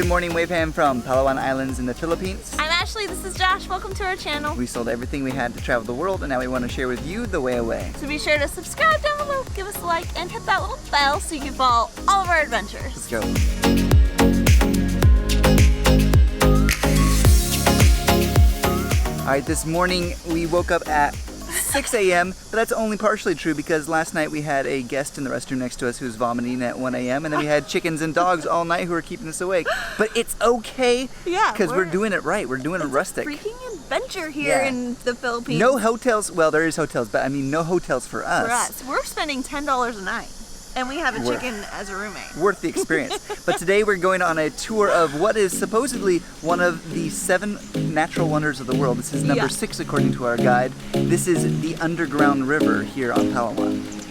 morning wave ham from Palawan Islands in the Philippines. I'm Ashley, this is Josh. Welcome to our channel. We sold everything we had to travel the world and now we want to share with you the way away. So be sure to subscribe down below, give us a like, and hit that little bell so you can follow all of our adventures. Let's go. Alright, this morning we woke up at 6 a.m., but that's only partially true because last night we had a guest in the restroom next to us who was vomiting at 1 a.m. and then we had chickens and dogs all night who were keeping us awake. But it's okay because we're doing it right. We're doing it rustic. Freaking adventure here in the Philippines. No hotels. Well, there is hotels, but I mean no hotels for us. For us. We're spending $10 a night. And we have a chicken as a roommate. Worth the experience. But today we're going on a tour of what is supposedly one of the 7 natural wonders of the world. This is number 6 according to our guide. This is the underground river here on Palawan.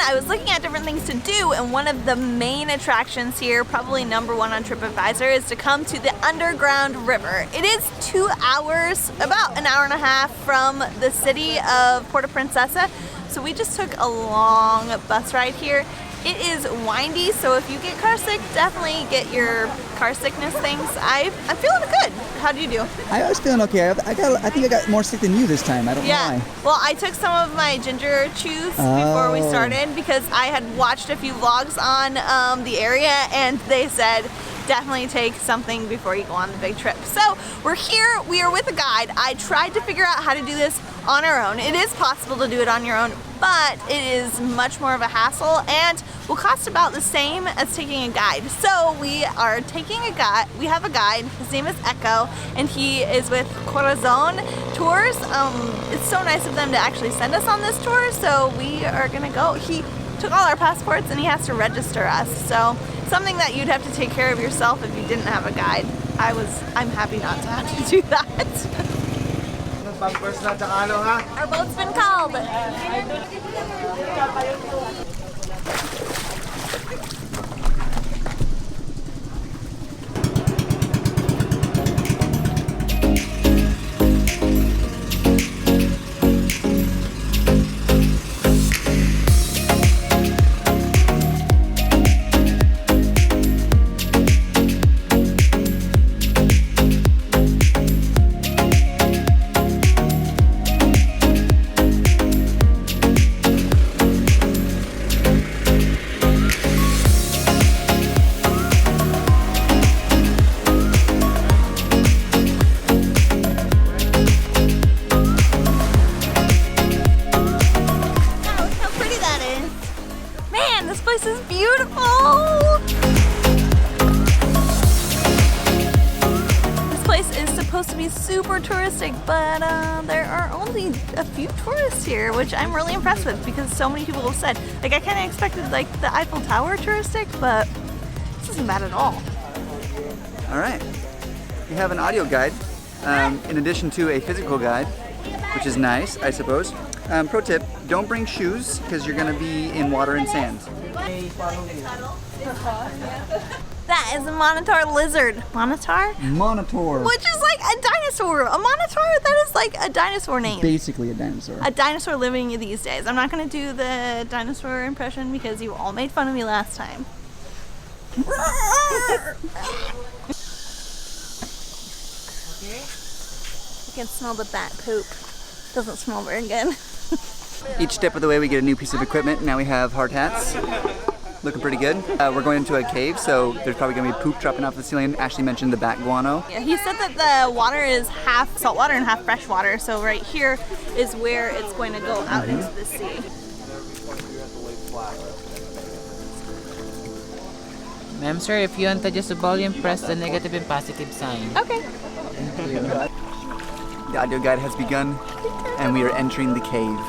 I was looking at different things to do, and one of the main attractions here, probably number 1 on TripAdvisor, is to come to the underground river. It is 2 hours, about an hour and a half from the city of Puerto Princesa, so we just took a long bus ride here. It is windy, so if you get car sick, definitely get your car sickness things. I'm feeling good. How do you do? I was feeling okay. I think I got more sick than you this time. I don't know why. Well, I took some of my ginger chews before we started because I had watched a few vlogs on the area and they said definitely take something before you go on the big trip. So we're here, we are with a guide. I tried to figure out how to do this on our own. It is possible to do it on your own, but it is much more of a hassle and will cost about the same as taking a guide. So we are taking a guide, we have a guide, his name is Echo, and he is with Corazon Tours. It's so nice of them to actually send us on this tour, so we are gonna go. He took all our passports and he has to register us, so something that you'd have to take care of yourself if you didn't have a guide. I'm happy not to have to do that. Our boat's been called. This is beautiful! This place is supposed to be super touristic, but there are only a few tourists here, which I'm really impressed with because so many people have said. Like, I kind of expected like the Eiffel Tower touristic, but this isn't bad at all. Alright, we have an audio guide in addition to a physical guide, which is nice, I suppose. Pro tip, don't bring shoes because you're going to be in water and sand. That is a monitor lizard. Monitor? Monitor. Which is like a dinosaur. A monitor? That is like a dinosaur name. Basically a dinosaur. A dinosaur living these days. I'm not going to do the dinosaur impression because you all made fun of me last time. I can smell the bat poop. Doesn't smell very good. Each step of the way we get a new piece of equipment. Now we have hard hats. Looking pretty good. We're going into a cave, so there's probably going to be poop dropping off the ceiling. Ashley mentioned the bat guano. Yeah, he said that the water is half salt water and half fresh water, so right here is where it's going to go out into the sea. Ma'am, sir, if you want to adjust the volume, press the negative and positive sign. Okay. Thank you. The audio guide has begun, and we are entering the cave.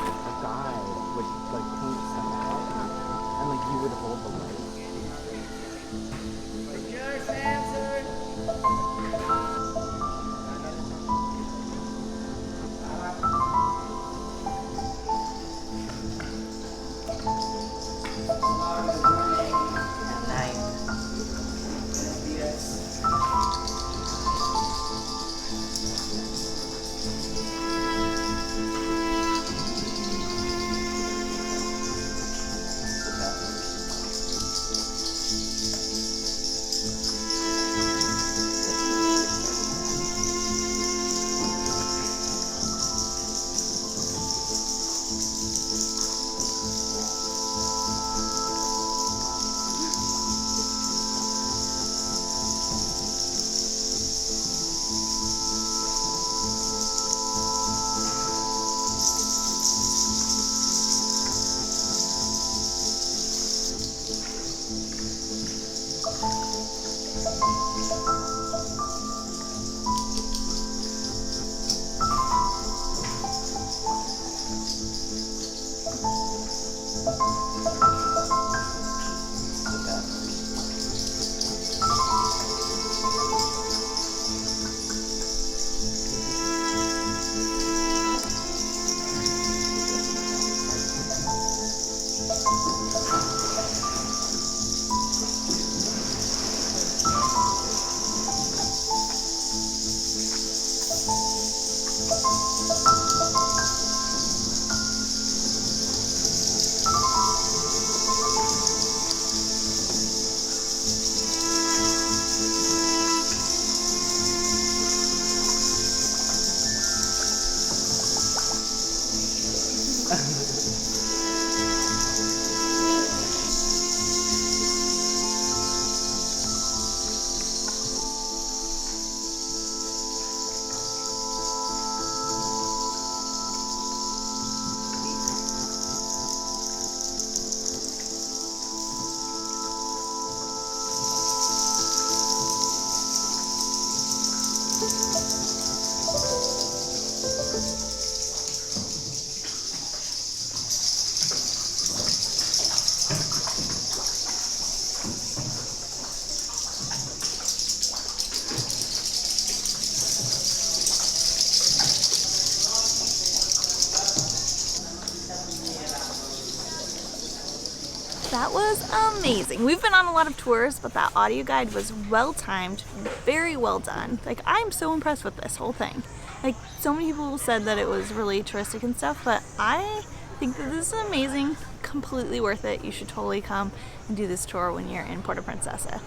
That was amazing. We've been on a lot of tours, but that audio guide was well timed, very well done. Like, I'm so impressed with this whole thing. Like, so many people said that it was really touristic and stuff, but I think that this is amazing, completely worth it. You should totally come and do this tour when you're in Puerto Princesa.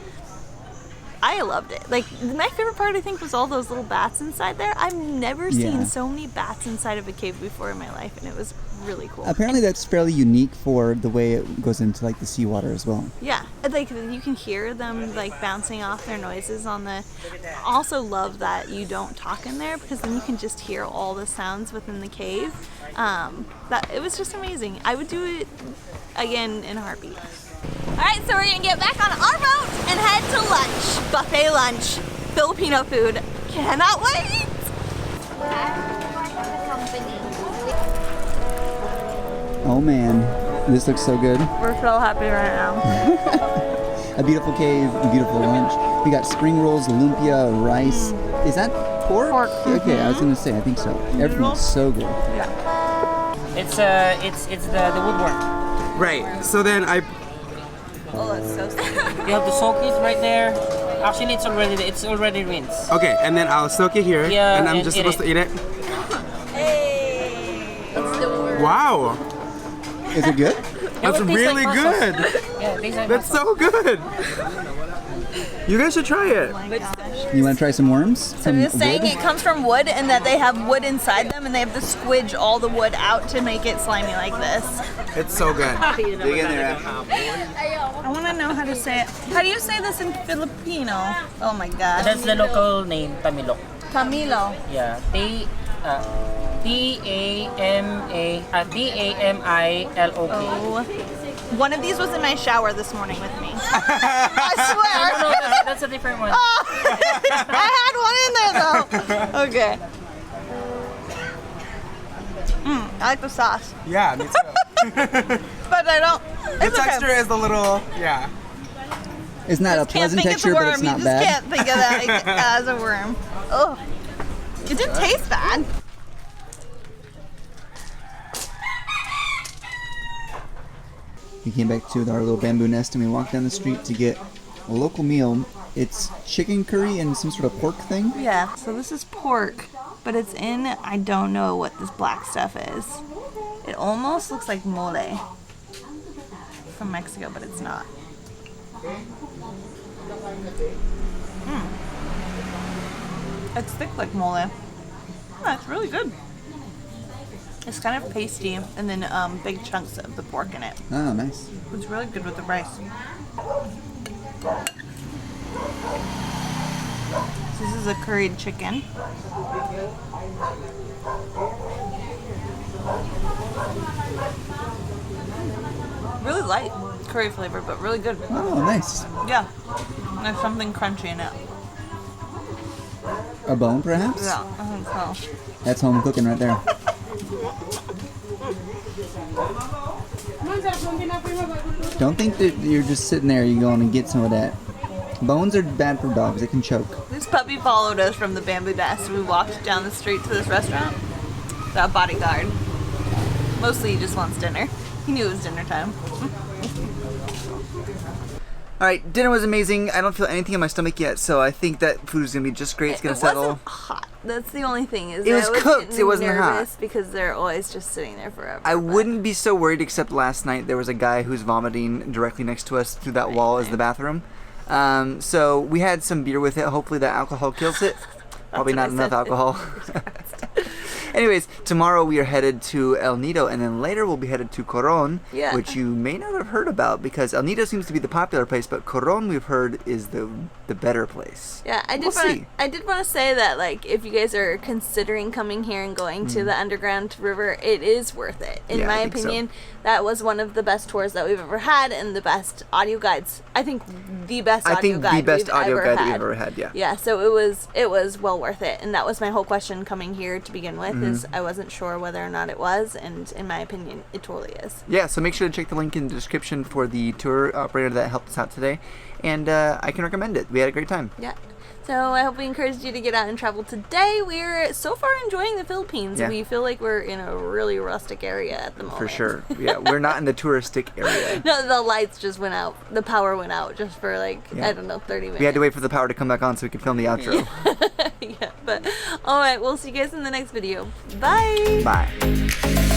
I loved it. Like, my favorite part, I think, was all those little bats inside there. I've never seen so many bats inside of a cave before in my life, and it was really cool. Apparently that's fairly unique for the way it goes into like the seawater as well. Yeah, like you can hear them like bouncing off their noises on the. Also love that you don't talk in there because then you can just hear all the sounds within the cave. That it was just amazing. I would do it again in a heartbeat. All right, so we're gonna get back on our boat and head to lunch, buffet lunch, Filipino food. Cannot wait. Oh man, this looks so good. We're so happy right now. A beautiful cave, a beautiful lunch. We got spring rolls, lumpia, rice. Is that pork? Pork. Okay, I was gonna say, I think so. Everything's so good. Yeah. It's the woodwork. Right. So then I. Oh, that's so sweet. You have to soak it right there. Actually, it's already rinsed. Okay, and then I'll soak it here, Yeah, and I'm and just eat supposed it. to eat it. Hey, it's the word. Wow, Is it good? that's It tastes really like good. Yeah, it tastes like That's pasta. so good. You guys should try it. You want to try some worms? So he was saying it comes from wood and that they have wood inside them and they have to squidge all the wood out to make it slimy like this. It's so good. Dig in there. I want to know how to say it. How do you say this in Filipino? Oh my god. That's the local name, Tamilok. Tamilo. Yeah, Tamilok. Oh. One of these was in my shower this morning with me. I swear. No, that's a different one. I had one in there though. Okay. I like the sauce, Yeah, me too. but I don't. The It's texture okay. is a little, yeah. It's not a Can't pleasant think it's a texture, but worm. it's not You just bad. can't think of that as a worm. Oh, it didn't taste bad. We came back to our little bamboo nest and we walked down the street to get a local meal. It's chicken curry and some sort of pork thing. Yeah, so this is pork, but it's in, I don't know what this black stuff is. It almost looks like mole from Mexico, but it's not. It's thick like mole. Yeah, it's really good. It's kind of pasty and then big chunks of the pork in it. Oh, nice. It's really good with the rice. This is a curried chicken. Really light. curry flavor, but really good. Oh, nice. Yeah. There's something crunchy in it. A bone, perhaps? Yeah, I think so. That's home cooking right there. Don't think that you're just sitting there. You're going to get some of that. Bones are bad for dogs. They can choke. This puppy followed us from the bamboo nest. We walked down the street to this restaurant. That bodyguard. Mostly he just wants dinner. He knew it was dinner time. All right, dinner was amazing. I don't feel anything in my stomach yet, so I think that food is gonna be just great. It's gonna settle. It wasn't hot. That's the only thing. Is It was I was cooked. getting It wasn't nervous hot. because they're always just sitting there forever. I but- wouldn't be so worried, except last night there was a guy who's vomiting directly next to us through that wall as the bathroom. So we had some beer with it. Hopefully that alcohol kills it. Probably not enough alcohol. Anyways, tomorrow we are headed to El Nido, and then later we'll be headed to Coron, Yeah. which you may not have heard about because El Nido seems to be the popular place, but Coron we've heard is the better place. Yeah, I We'll did. wanna, see. I did want to say that, like, if you guys are considering coming here and going to the underground river, it is worth it. In Yeah, I my think so. opinion, that was one of the best tours that we've ever had, and the best audio guides. I think the best I audio think guide the best we've audio ever guide that had. we've ever had, yeah. Yeah, so it was well worth it, and that was my whole question coming here to begin with. Is I wasn't sure whether or not it was, and in my opinion, it totally is. Yeah, so make sure to check the link in the description for the tour operator that helped us out today, and I can recommend it. We had a great time. Yeah. So I hope we encouraged you to get out and travel today. We're so far enjoying the Philippines. Yeah. We feel like we're in a really rustic area at the moment. For sure. Yeah, we're not in the touristic area. No, the lights just went out. The power went out just for like, Yeah. I don't know, 30 minutes. We had to wait for the power to come back on so we could film the outro. Yeah, but all right, we'll see you guys in the next video. Bye. Bye.